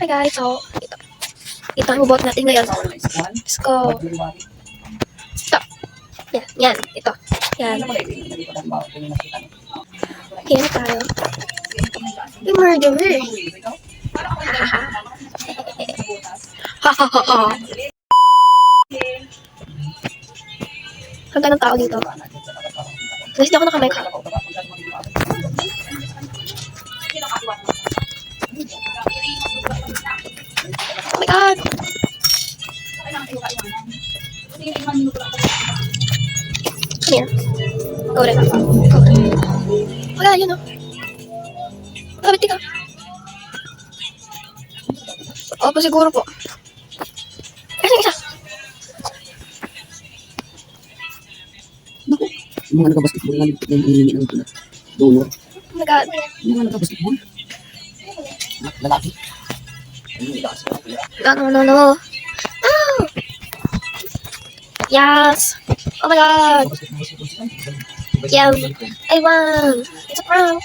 Hi guys, so ito ang bubot natin ngayon. Let's go. Ito. Yan. Ito. Yan. Okay, ano tayo? Yung murderer. Hahaha. Hanggang ng tao dito. Guys, di ako nakamike. Oh my god! Come here. Go rin. Go. Wala, yun o. Malapit ka. Opo, siguro po. Kasi isa. Naku, yung mga nagka-basketball na lipit na yung hinihingi ng donor. Oh my god. Yung mga nagka-basketball. Lalaki. No. Oh! Yes! Oh my god! Yes! I won! It's a prank!